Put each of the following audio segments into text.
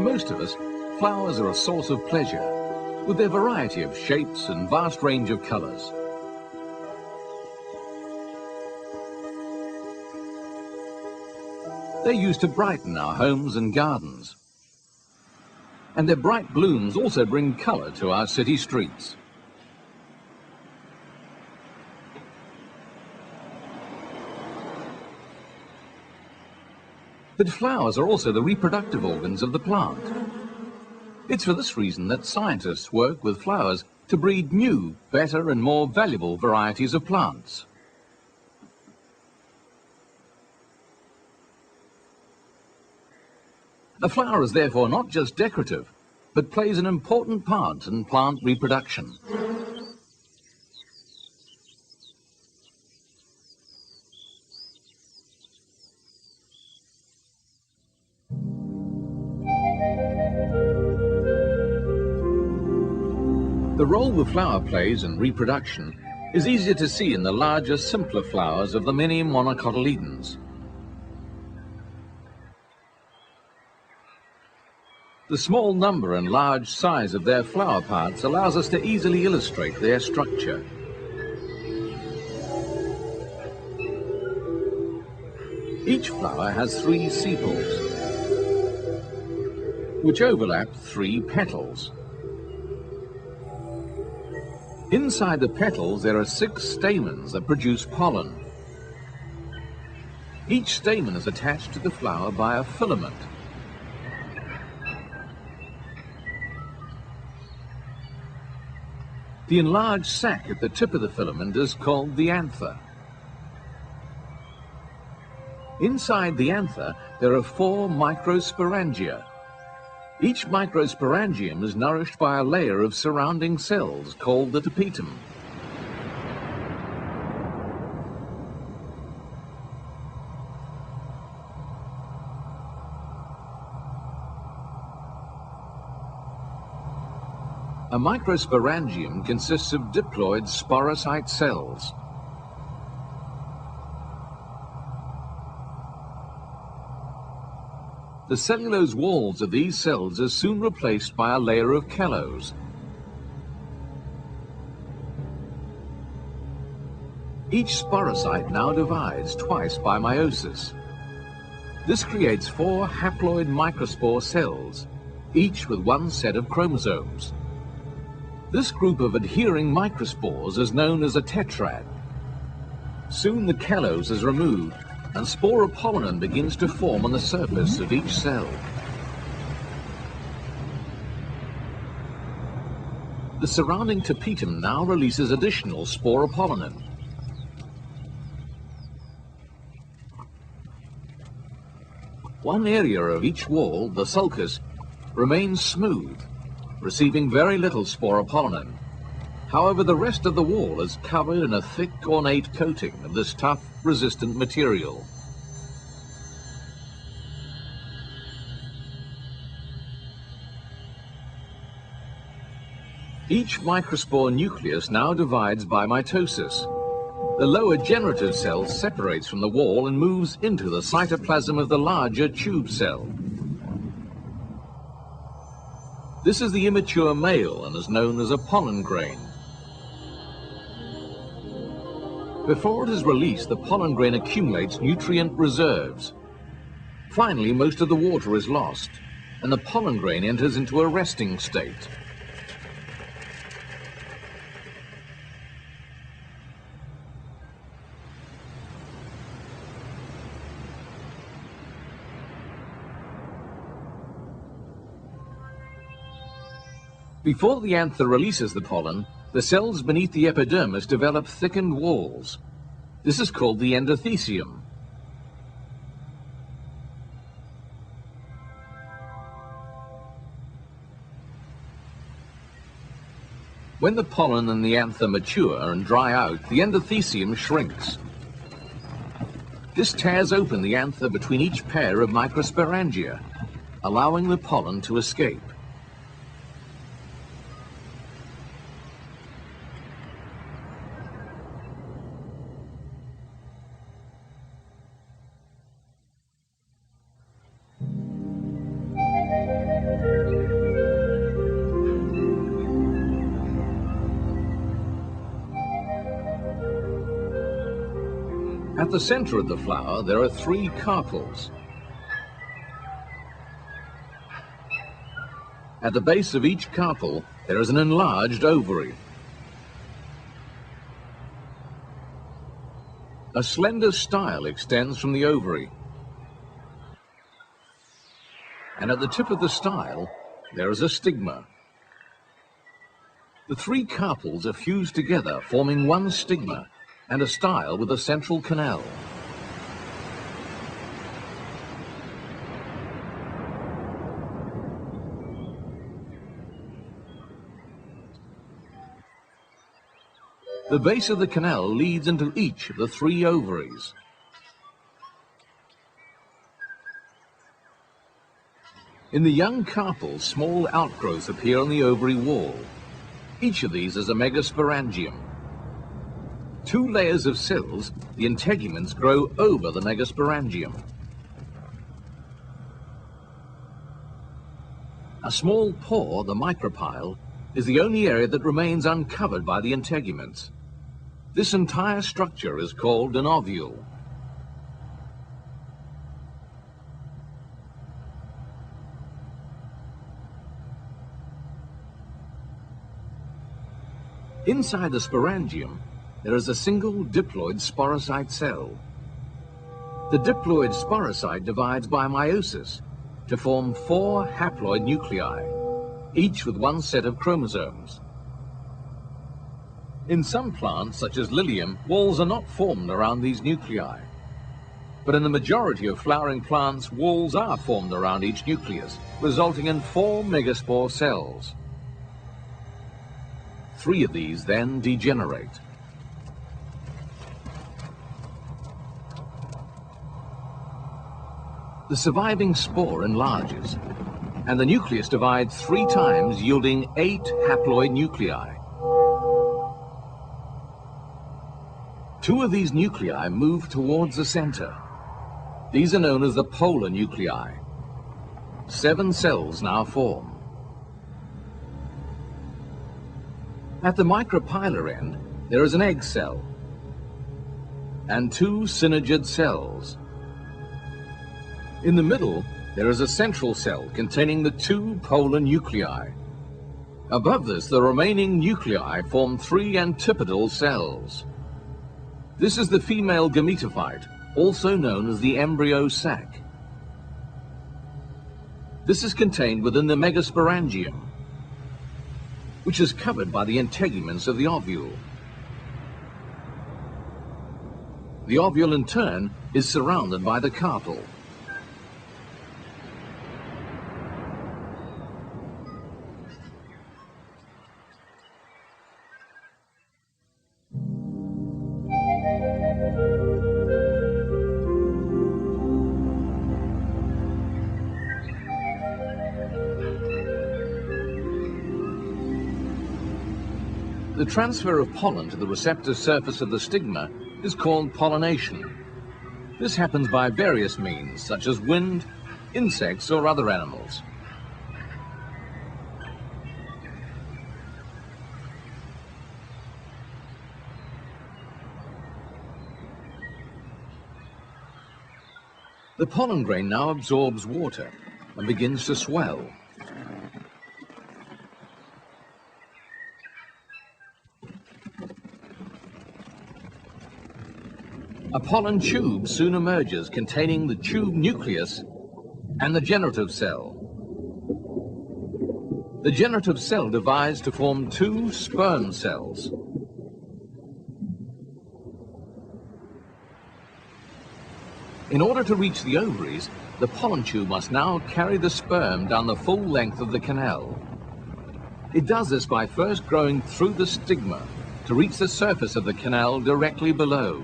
most of us, flowers are a source of pleasure, with their variety of shapes and vast range of colours. They're used to brighten our homes and gardens. And their bright blooms also bring colour to our city streets. But flowers are also the reproductive organs of the plant. It's for this reason that scientists work with flowers to breed new, better and more valuable varieties of plants. A flower is therefore not just decorative, but plays an important part in plant reproduction. The role the flower plays in reproduction is easier to see in the larger, simpler flowers of the many monocotyledons. The small number and large size of their flower parts allows us to easily illustrate their structure. Each flower has 3 sepals, which overlap 3 petals. Inside the petals there are 6 stamens that produce pollen. Each stamen is attached to the flower by a filament. The enlarged sac at the tip of the filament is called the anther. Inside the anther there are 4 microsporangia. Each microsporangium is nourished by a layer of surrounding cells called the tapetum. A microsporangium consists of diploid sporocyte cells. The cellulose walls of these cells are soon replaced by a layer of callose. Each sporocyte now divides twice by meiosis. This creates 4 haploid microspore cells, each with 1 set of chromosomes. This group of adhering microspores is known as a tetrad. Soon the callose is removed and sporopollen begins to form on the surface of each cell. The surrounding tapetum now releases additional sporopollen. One area of each wall, the sulcus, remains smooth, receiving very little sporopollen. However, the rest of the wall is covered in a thick, ornate coating of this tough, resistant material. Each microspore nucleus now divides by mitosis. The lower generative cell separates from the wall and moves into the cytoplasm of the larger tube cell. This is the immature male and is known as a pollen grain. Before it is released, the pollen grain accumulates nutrient reserves. Finally, most of the water is lost, and the pollen grain enters into a resting state. Before the anther releases the pollen, the cells beneath the epidermis develop thickened walls. This is called the endothecium. When the pollen and the anther mature and dry out, the endothecium shrinks. This tears open the anther between each pair of microsporangia, allowing the pollen to escape. At the center of the flower, there are 3 carpels. At the base of each carpel, there is an enlarged ovary. A slender style extends from the ovary. And at the tip of the style, there is a stigma. The 3 carpels are fused together, forming one stigma and a style with a central canal. The base of the canal leads into each of the 3 ovaries. In the young carpels, small outgrowths appear on the ovary wall. Each of these is a megasporangium. 2 layers of cells, the integuments, grow over the megasporangium. A small pore, the micropyle, is the only area that remains uncovered by the integuments. This entire structure is called an ovule. Inside the sporangium, there is a single diploid sporocyte cell. The diploid sporocyte divides by meiosis to form 4 haploid nuclei, each with one set of chromosomes. In some plants, such as lilium, walls are not formed around these nuclei. But in the majority of flowering plants, walls are formed around each nucleus, resulting in 4 megaspore cells. 3 of these then degenerate. The surviving spore enlarges, and the nucleus divides 3 times, yielding 8 haploid nuclei. 2 of these nuclei move towards the center. These are known as the polar nuclei. 7 cells now form. At the micropylar end, there is an egg cell and 2 synergid cells. In the middle, there is a central cell containing the 2 polar nuclei. Above this, the remaining nuclei form 3 antipodal cells. This is the female gametophyte, also known as the embryo sac. This is contained within the megasporangium, which is covered by the integuments of the ovule. The ovule, in turn, is surrounded by the carpel. The transfer of pollen to the receptive surface of the stigma is called pollination. This happens by various means, such as wind, insects, or other animals. The pollen grain now absorbs water and begins to swell. A pollen tube soon emerges containing the tube nucleus and the generative cell. The generative cell divides to form 2 sperm cells. In order to reach the ovaries, the pollen tube must now carry the sperm down the full length of the canal. It does this by first growing through the stigma to reach the surface of the canal directly below.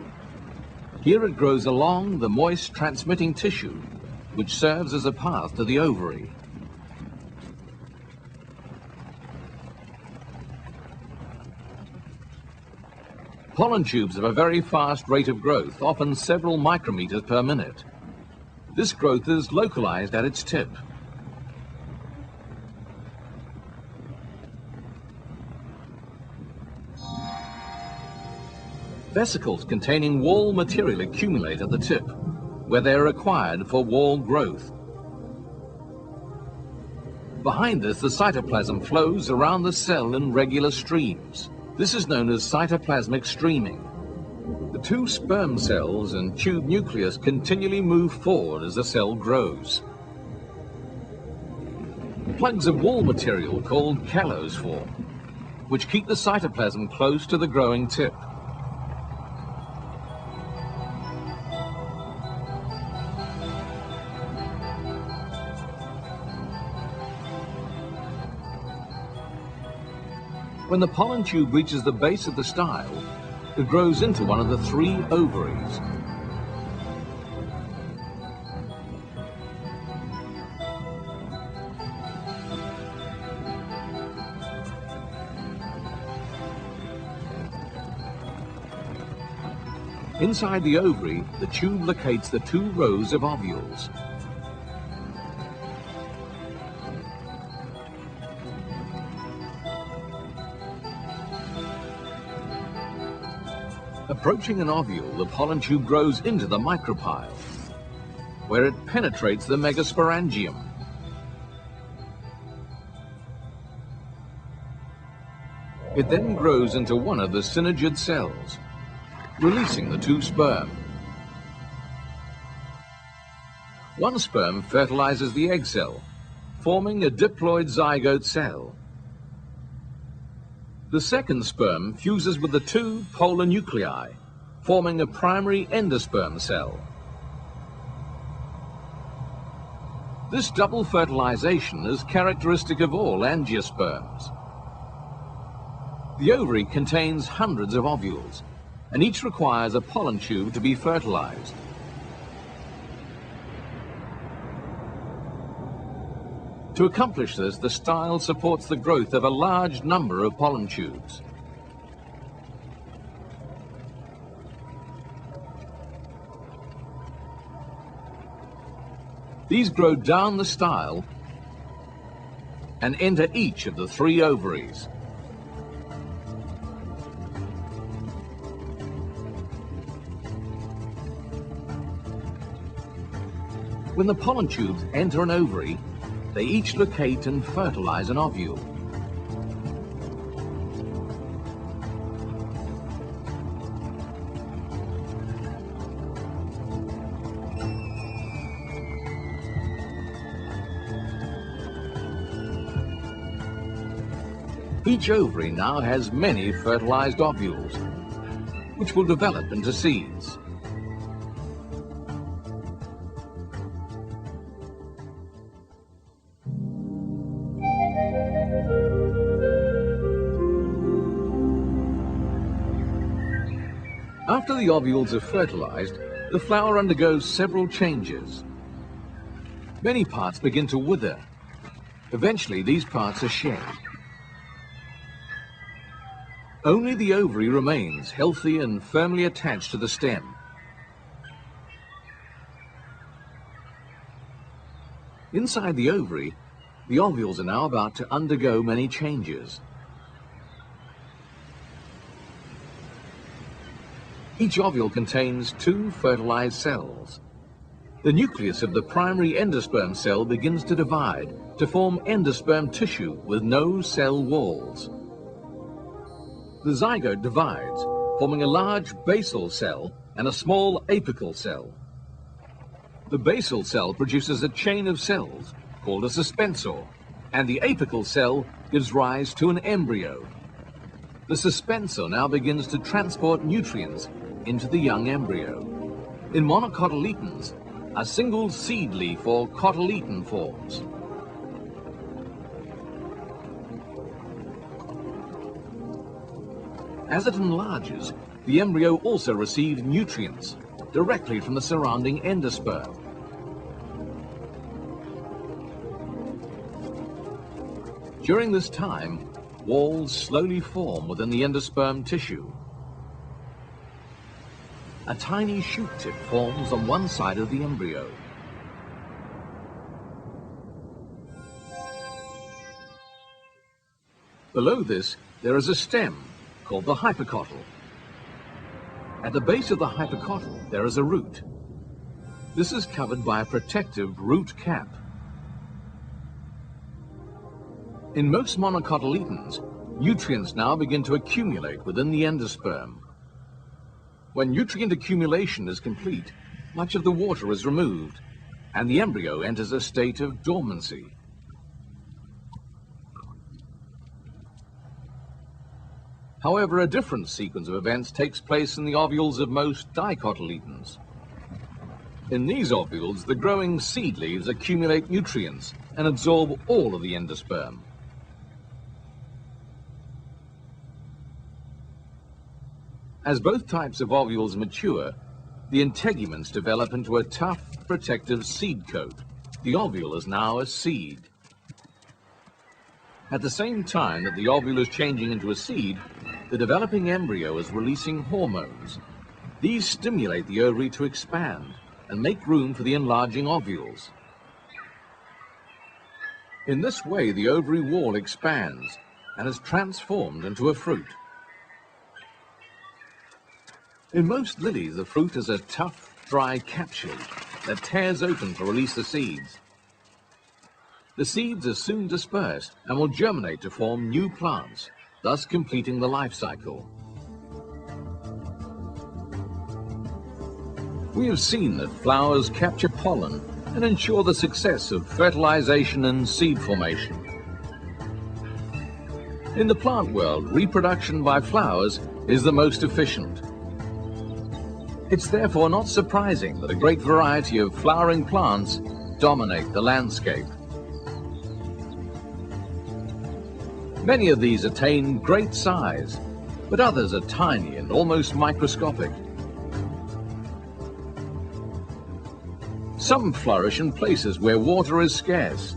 Here it grows along the moist transmitting tissue, which serves as a path to the ovary. Pollen tubes have a very fast rate of growth, often several micrometers per minute. This growth is localized at its tip. Vesicles containing wall material accumulate at the tip, where they are required for wall growth. Behind this, the cytoplasm flows around the cell in regular streams. This is known as cytoplasmic streaming. The two sperm cells and tube nucleus continually move forward as the cell grows. Plugs of wall material called callos form, which keep the cytoplasm close to the growing tip. When the pollen tube reaches the base of the style, it grows into one of the 3 ovaries. Inside the ovary, the tube locates the 2 rows of ovules. Approaching an ovule, the pollen tube grows into the micropyle, where it penetrates the megasporangium. It then grows into one of the synergid cells, releasing the 2 sperm. One sperm fertilizes the egg cell, forming a diploid zygote cell. The second sperm fuses with the 2 polar nuclei, forming a primary endosperm cell. This double fertilization is characteristic of all angiosperms. The ovary contains hundreds of ovules, and each requires a pollen tube to be fertilized. To accomplish this, the style supports the growth of a large number of pollen tubes. These grow down the style and enter each of the 3 ovaries. When the pollen tubes enter an ovary, they each locate and fertilize an ovule. Each ovary now has many fertilized ovules, which will develop into seeds. After the ovules are fertilized, the flower undergoes several changes. Many parts begin to wither. Eventually, these parts are shed. Only the ovary remains healthy and firmly attached to the stem. Inside the ovary, the ovules are now about to undergo many changes. Each ovule contains 2 fertilized cells. The nucleus of the primary endosperm cell begins to divide to form endosperm tissue with no cell walls. The zygote divides, forming a large basal cell and a small apical cell. The basal cell produces a chain of cells called a suspensor, and the apical cell gives rise to an embryo. The suspensor now begins to transport nutrients into the young embryo. In monocotyledons, a single seed leaf or cotyledon forms. As it enlarges, the embryo also receives nutrients directly from the surrounding endosperm. During this time, walls slowly form within the endosperm tissue. A tiny shoot tip forms on one side of the embryo. Below this, there is a stem called the hypocotyl. At the base of the hypocotyl, there is a root. This is covered by a protective root cap. In most monocotyledons, nutrients now begin to accumulate within the endosperm. When nutrient accumulation is complete, much of the water is removed, and the embryo enters a state of dormancy. However, a different sequence of events takes place in the ovules of most dicotyledons. In these ovules, the growing seed leaves accumulate nutrients and absorb all of the endosperm. As both types of ovules mature, the integuments develop into a tough, protective seed coat. The ovule is now a seed. At the same time that the ovule is changing into a seed, the developing embryo is releasing hormones. These stimulate the ovary to expand and make room for the enlarging ovules. In this way, the ovary wall expands and is transformed into a fruit. In most lilies, the fruit is a tough, dry capsule that tears open to release the seeds. The seeds are soon dispersed and will germinate to form new plants, thus completing the life cycle. We have seen that flowers capture pollen and ensure the success of fertilization and seed formation. In the plant world, reproduction by flowers is the most efficient. It's therefore not surprising that a great variety of flowering plants dominate the landscape. Many of these attain great size, but others are tiny and almost microscopic. Some flourish in places where water is scarce.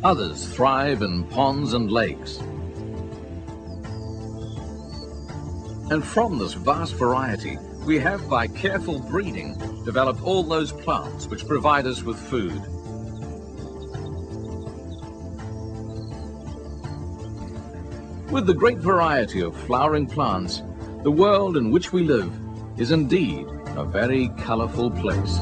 Others thrive in ponds and lakes. And from this vast variety, we have, by careful breeding, developed all those plants which provide us with food. With the great variety of flowering plants, the world in which we live is indeed a very colorful place.